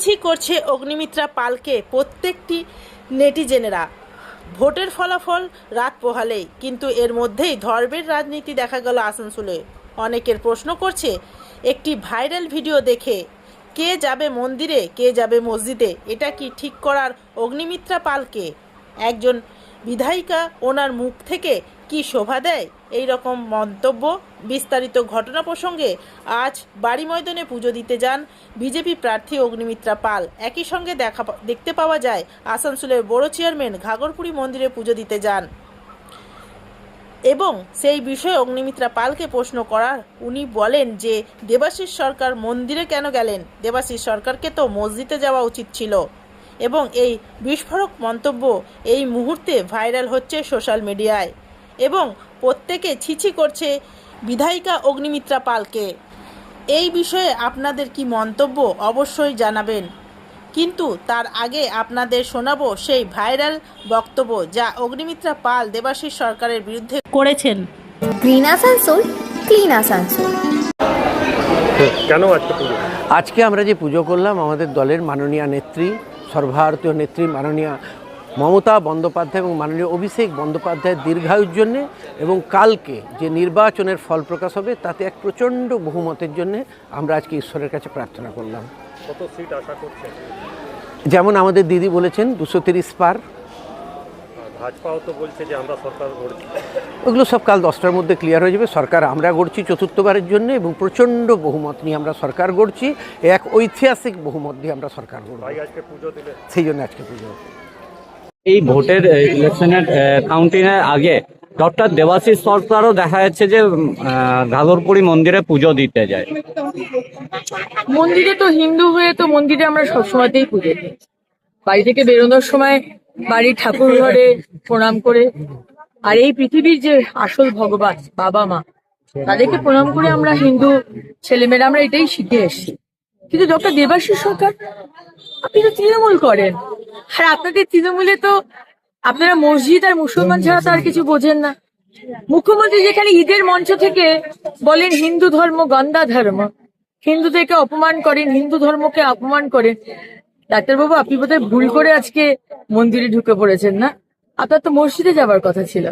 ছি করছে অগ্নিমিত্রা পালকে প্রত্যেকটি নেটিজেনেরা। ভোটের ফলাফল রাত পোহালেই, কিন্তু এর মধ্যেই ধর্মের রাজনীতি দেখা গেল আসানসোলে। অনেকের প্রশ্ন করছে, একটি ভাইরাল ভিডিও দেখে কে যাবে মন্দিরে, কে যাবে মসজিদে, এটা কি ঠিক করার অগ্নিমিত্রা পালকে? একজন বিধায়িকা ওনার মুখ থেকে কি শোভা দেয় এই রকম মন্তব্য? বিস্তারিত ঘটনা প্রসঙ্গে আজ বাড়ি ময়দানে পুজো দিতে যান বিজেপি প্রার্থী অগ্নিমিত্রা পাল। একই সঙ্গে দেখতে পাওয়া যায় আসানসোলের বড় চেয়ারম্যান ঘাগরপুরি মন্দিরে পুজো দিতে যান, এবং সেই বিষয়ে অগ্নিমিত্রা পালকে প্রশ্ন করার উনি বলেন যে দেবাশিস সরকার মন্দিরে কেন গেলেন, দেবাশিস সরকারকে তো মসজিদে যাওয়া উচিত ছিল। এবং এই বিস্ফোরক মন্তব্য এই মুহূর্তে ভাইরাল হচ্ছে সোশ্যাল মিডিয়ায়, এবং প্রত্যেকে ছিছি করছে বিধায়িকা অগ্নিমিত্রা পালকে। এই বিষয়ে আপনাদের কি মন্তব্য অবশ্যই জানাবেন, কিন্তু তার আগে আপনাদের শোনাবো সেই ভাইরাল বক্তব্য যা অগ্নিমিত্রা পাল দেবাশিস সরকারের বিরুদ্ধে করেছেন। Green Asansol, clean Asansol. কেন আজকে পুজো? আজকে আমরা যে পুজো করলাম, আমাদের দলের মাননীয় নেত্রী, সর্বভারতীয় নেত্রী মাননীয় মমতা বন্দ্যোপাধ্যায় এবং মাননীয় অভিষেক বন্দ্যোপাধ্যায়ের দীর্ঘায়ুর জন্যে, এবং কালকে যে নির্বাচনের ফল প্রকাশ হবে তাতে এক প্রচণ্ড বহুমতের জন্যে আমরা আজকে ঈশ্বরের কাছে প্রার্থনা করলাম। কত সিট আশা করছেন? যেমন আমাদের দিদি বলেছেন 230 পার। ভাজপাও তো বলছে যে আমরা সরকার গড়ছি। ওগুলো সব কাল 10টার মধ্যে ক্লিয়ার হয়ে যাবে। সরকার আমরা গড়ছি চতুর্থবারের জন্য, এবং প্রচণ্ড বহুমত নিয়ে আমরা সরকার গড়ছি। এক ঐতিহাসিক বহুমত দিয়ে আমরা সরকার গড়ব, আজকে পুজো দিলে সেই জন্য আজকে পুজো। এই ভোটের ইলেকশনের কাউন্টিংয়ের আগে ডক্টর দেবাশিস সরকারও দেখা যাচ্ছে যে ঘাগরপুরি মন্দিরে পুজো দিতে যায়। মন্দিরে তো হিন্দু হয়ে তো মন্দিরে আমরা সবসময়তেই পুজো দিই। বাড়ি থেকে বেরোনোর সময় বাড়ির ঠাকুর ঘরে প্রণাম করে, আর এই পৃথিবীর যে আসল ভগবান বাবা মা, তাদেরকে প্রণাম করে আমরা হিন্দু ছেলেমেয়েরা আমরা এটাই শিখে এসেছি। কিন্তু ডক্টর দেবাশিস সরকার, আপনি তো তৃণমূল করেন, আর আপনাদের তৃণমূলে তো আপনারা মসজিদ আর মুসলমান ছাড়া তো আর কিছু বোঝেন না। মুখ্যমন্ত্রী যেখানে ঈদের মঞ্চ থেকে বলেন হিন্দু ধর্ম গন্দা ধর্ম, হিন্দুদেরকে অপমান করেন, হিন্দু ধর্মকে অপমান করেন। ডাক্তারবাবু, আপনি বোধহয় ভুল করে আজকে মন্দিরে ঢুকে পড়েছেন না? আপনার তো মসজিদে যাবার কথা ছিল।